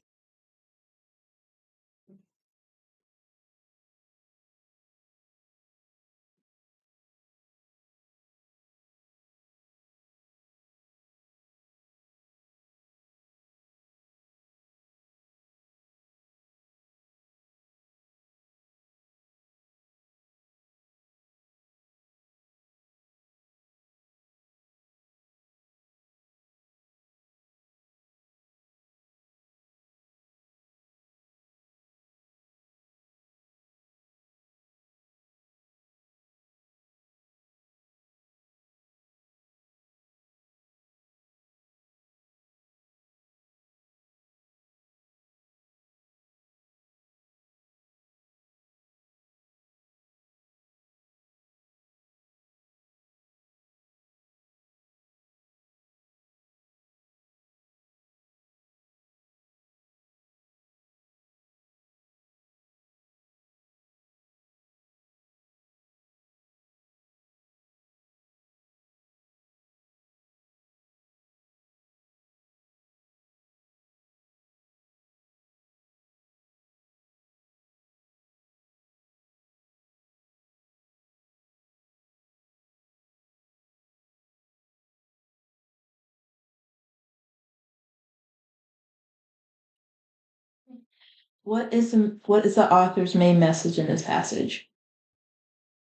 What is the author's main message in this passage?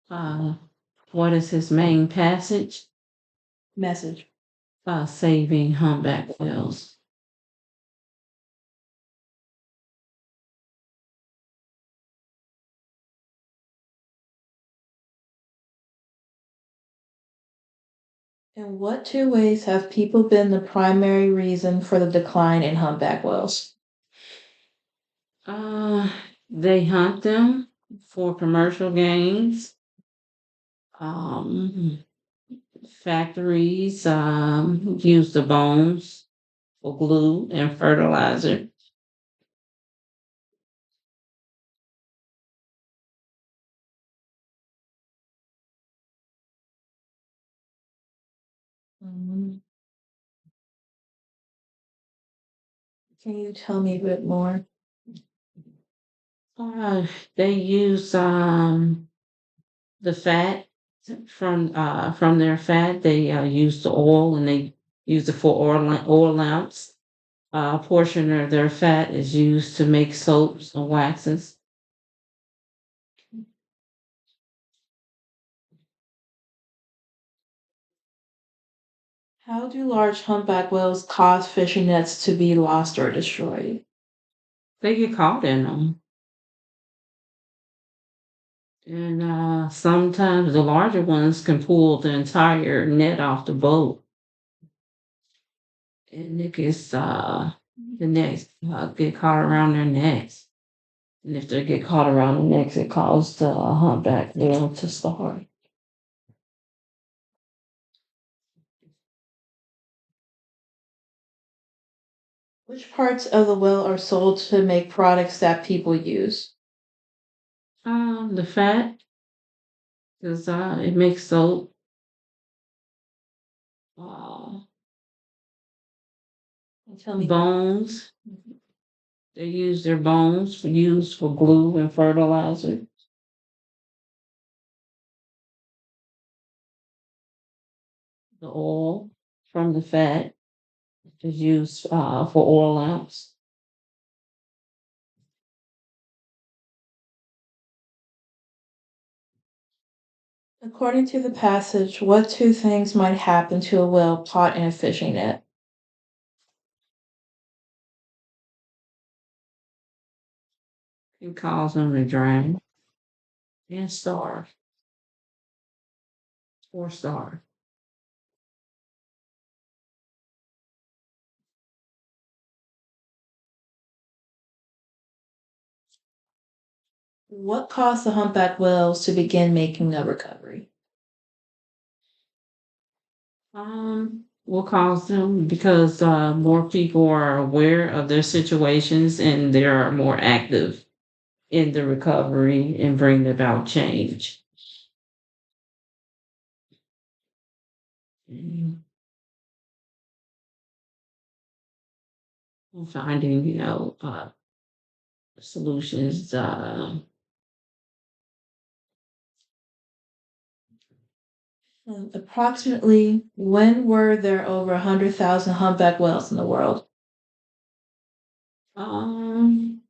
Uh, what is his main passage? Message. Saving humpback whales. In what two ways have people been the primary reason for the decline in humpback whales? Uh, they hunt them for commercial gains. Um, Factories use the bones for glue and fertilizer. Mm, Can you tell me a bit more? Uh, they use the fat from their fat. They use the oil and they use it for oil lamps. A portion of their fat is used to make soaps and waxes. How do large humpback whales cause fishing nets to be lost or destroyed? They get caught in them. And sometimes the larger ones can pull the entire net off the boat. And it gets the necks get caught around their necks. And if they get caught around the necks, it causes the humpback whale to starve. Which parts of the whale are sold to make products that people use? The fat, because it makes soap. Uh, And tell me more. bones. They use their bones for used for glue and fertilizer. The oil from the fat is used for oil lamps. According to the passage, what two things might happen to a whale caught in a fishing net? It causes them to drown and starve or starve. What caused the humpback whales to begin making a recovery? What caused them? Because more people are aware of their situations and they're more active in the recovery and bring about change. Mm, Finding, solutions. Approximately when were there over 100,000 humpback whales in the world? Um,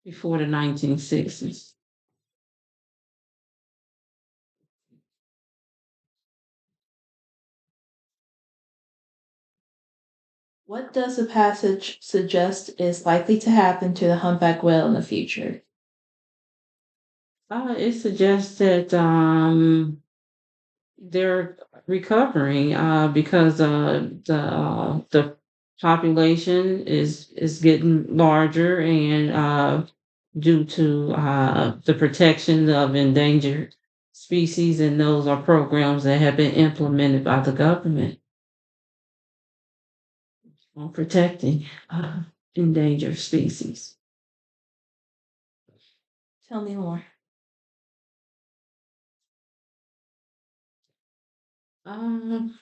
Before the 1960s. What does the passage suggest is likely to happen to the humpback whale in the future? It suggests that they're recovering because the population is getting larger and due to the protection of endangered species, and those are programs that have been implemented by the government on protecting endangered species. Tell me more. Um,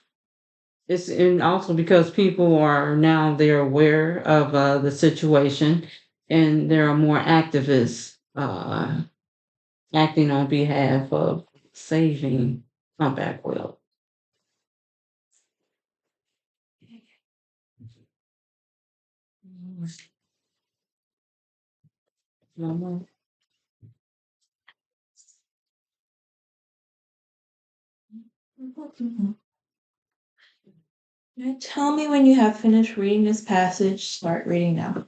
it's and also because people are now they're aware of the situation, and there are more activists acting on behalf of saving humpback whale. Mhm. Tell me when you have finished reading this passage. Start reading now.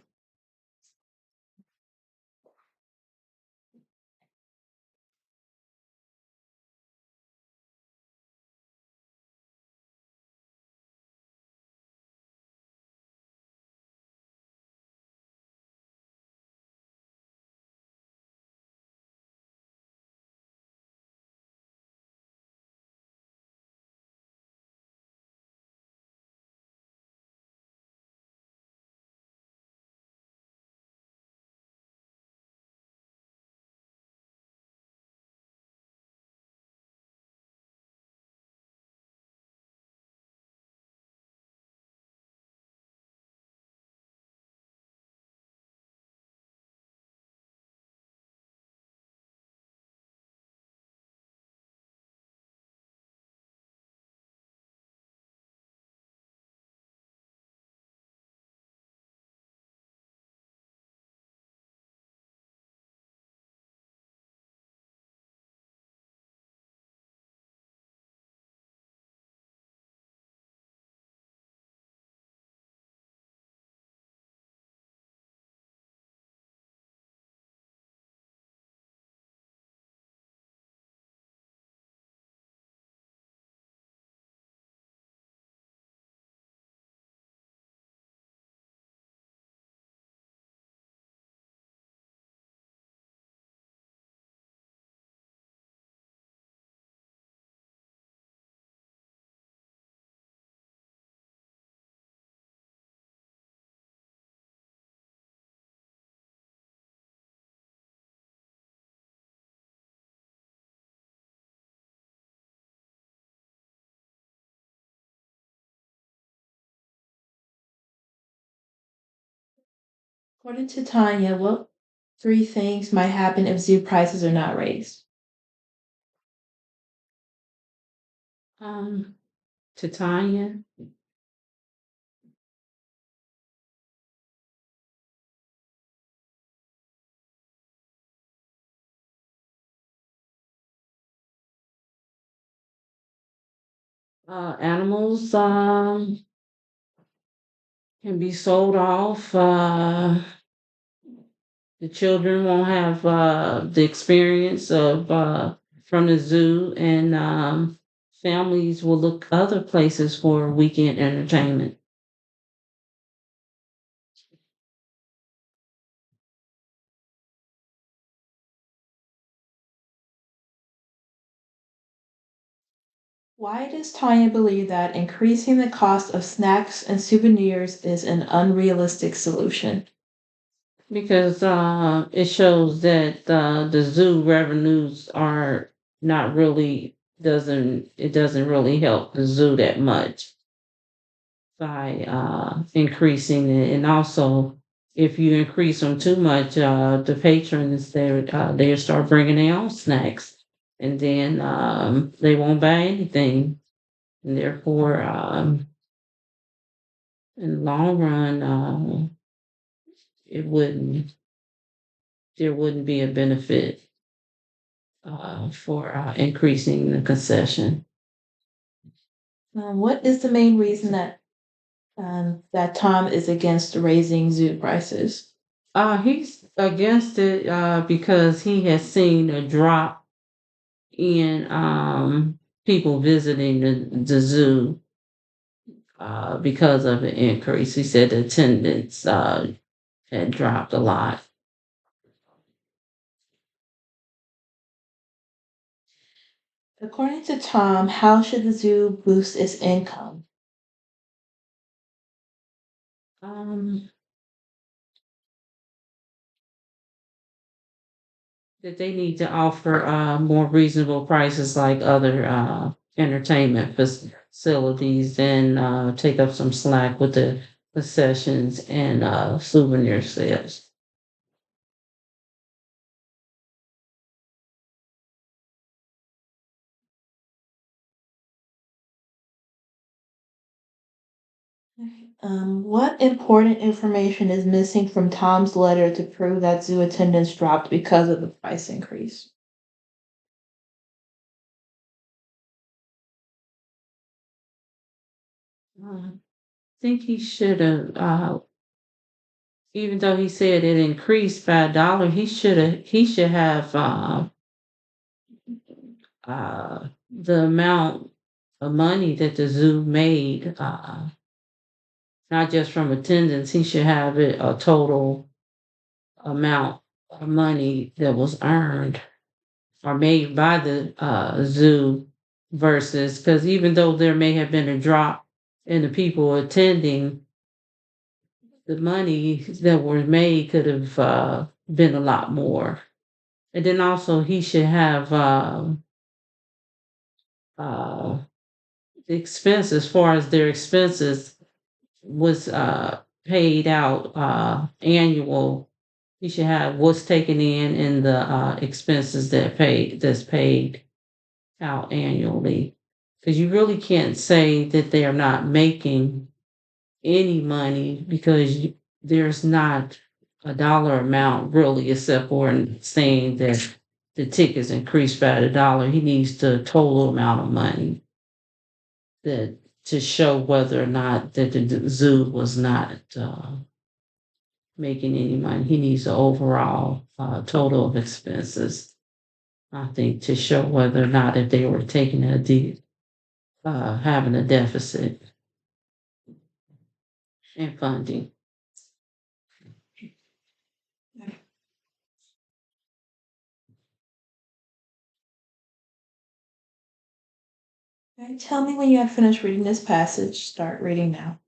According to Tanya, what three things might happen if zoo prices are not raised? Um, to Tanya, animals can be sold off. The children won't have the experience of from the zoo, and families will look other places for weekend entertainment. Why does Tanya believe that increasing the cost of snacks and souvenirs is an unrealistic solution? Because it shows that the zoo revenues are not really doesn't really help the zoo that much by increasing it, and also if you increase them too much, the patrons they'll start bringing their own snacks, and then they won't buy anything, and therefore in the long run it wouldn't there wouldn't be a benefit for increasing the concession. What is the main reason that Tom is against raising zoo prices? He's against it because he has seen a drop in people visiting the zoo because of the increase. He said the attendance had dropped a lot. According to Tom, how should the zoo boost its income? Um, that they need to offer more reasonable prices like other entertainment facilities, and take up some slack with the concessions and souvenir sales. What important information is missing from Tom's letter to prove that zoo attendance dropped because of the price increase? I think he should have, even though he said it increased by $1, he should have the amount of money that the zoo made, not just from attendance. He should have it a total amount of money that was earned or made by the zoo, versus because even though there may have been a drop in the people attending, the money that was made could have been a lot more. And then also he should have uh, the expense, as far as their expenses was paid out annual. You should have what's taken in the expenses that's paid out annually, because you really can't say that they are not making any money, because there's not a dollar amount really, except for saying that the tickets increased by $1. He needs the total amount of money that to show whether or not that the zoo was not making any money. He needs the overall total of expenses, I think, to show whether or not if they were taking having a deficit in funding. Okay, tell me when you have finished reading this passage. Start reading now.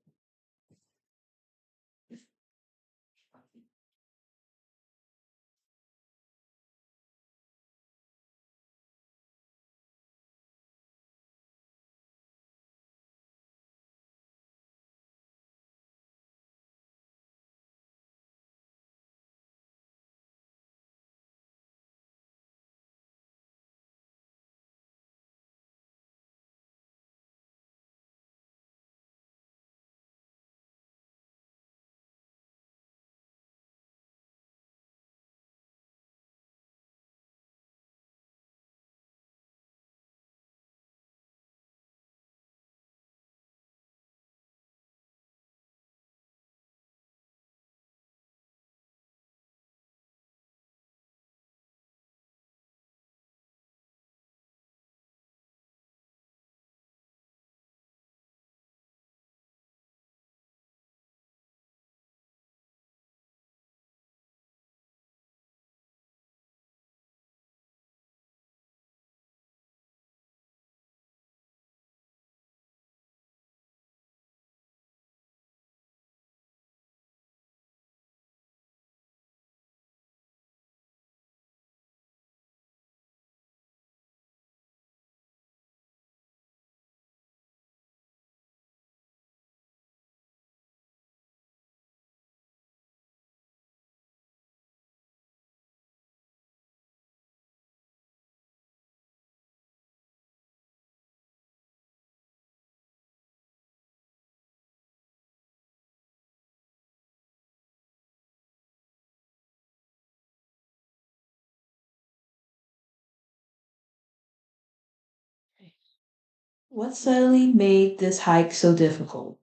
What suddenly made this hike so difficult?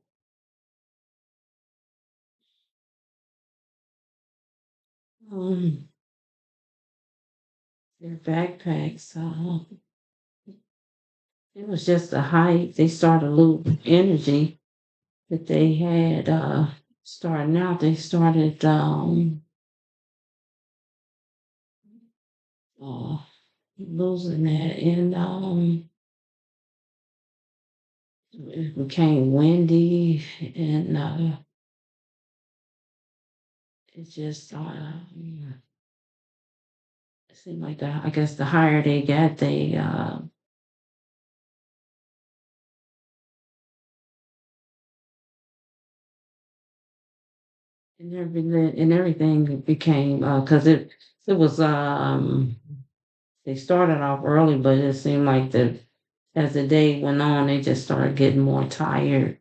Um, their backpacks. It was just a hike. They started losing energy that they had starting out. They started uh, losing that, and it became windy, and it just it seemed like I guess the higher they got, they and everything became because it was they started off early, but it seemed like the as the day went on, they just started getting more tired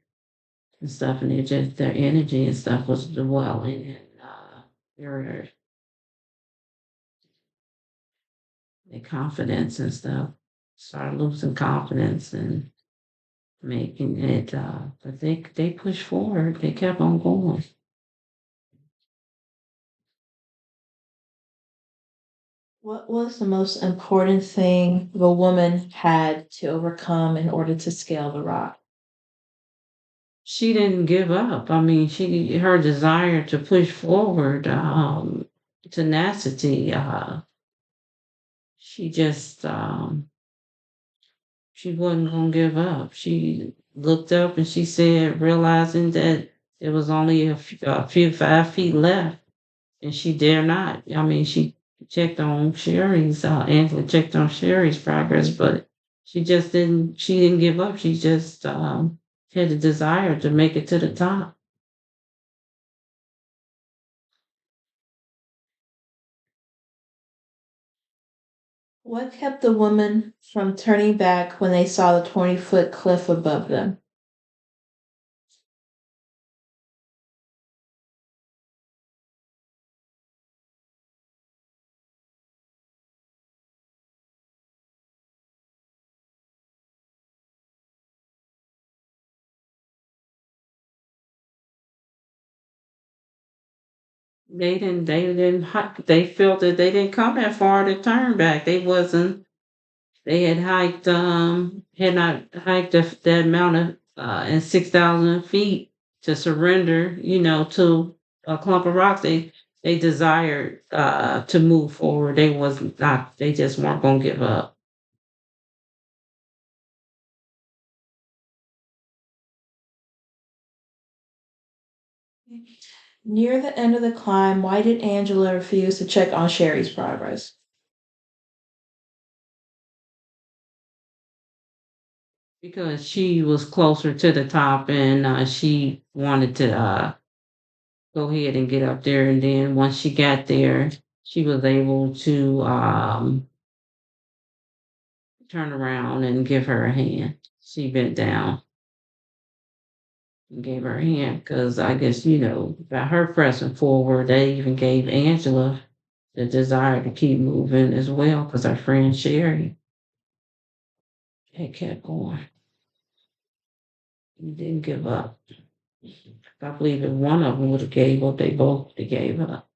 and stuff, and it just their energy and stuff was dwelling, and their their confidence and stuff started losing confidence and making it. But they pushed forward. They kept on going. What was the most important thing the woman had to overcome in order to scale the rock? She didn't give up. I mean, her desire to push forward, tenacity. She just she wasn't gonna give up. She looked up and she said, realizing that it was only a few 5 feet left, and she dare not. I mean, she checked on Sherry's. Angela checked on Sherry's progress, but she just didn't. She didn't give up. She just had the desire to make it to the top. What kept the woman from turning back when they saw the 20-foot cliff above them? They didn't. They didn't. They felt that they didn't come that far to turn back. They wasn't. They had hiked. Had not hiked that amount of and 6,000 feet to surrender. To a clump of rocks. They desired to move forward. They was not. They just weren't gonna give up. Near the end of the climb, why did Angela refuse to check on Sherry's progress? Because she was closer to the top, and she wanted to go ahead and get up there. And then once she got there, she was able to turn around and give her a hand. She bent down and gave her a hand because I guess, by her pressing forward, they even gave Angela the desire to keep moving as well because her friend Sherry had kept going and didn't give up. I believe if one of them would have gave up, they both would have gave up.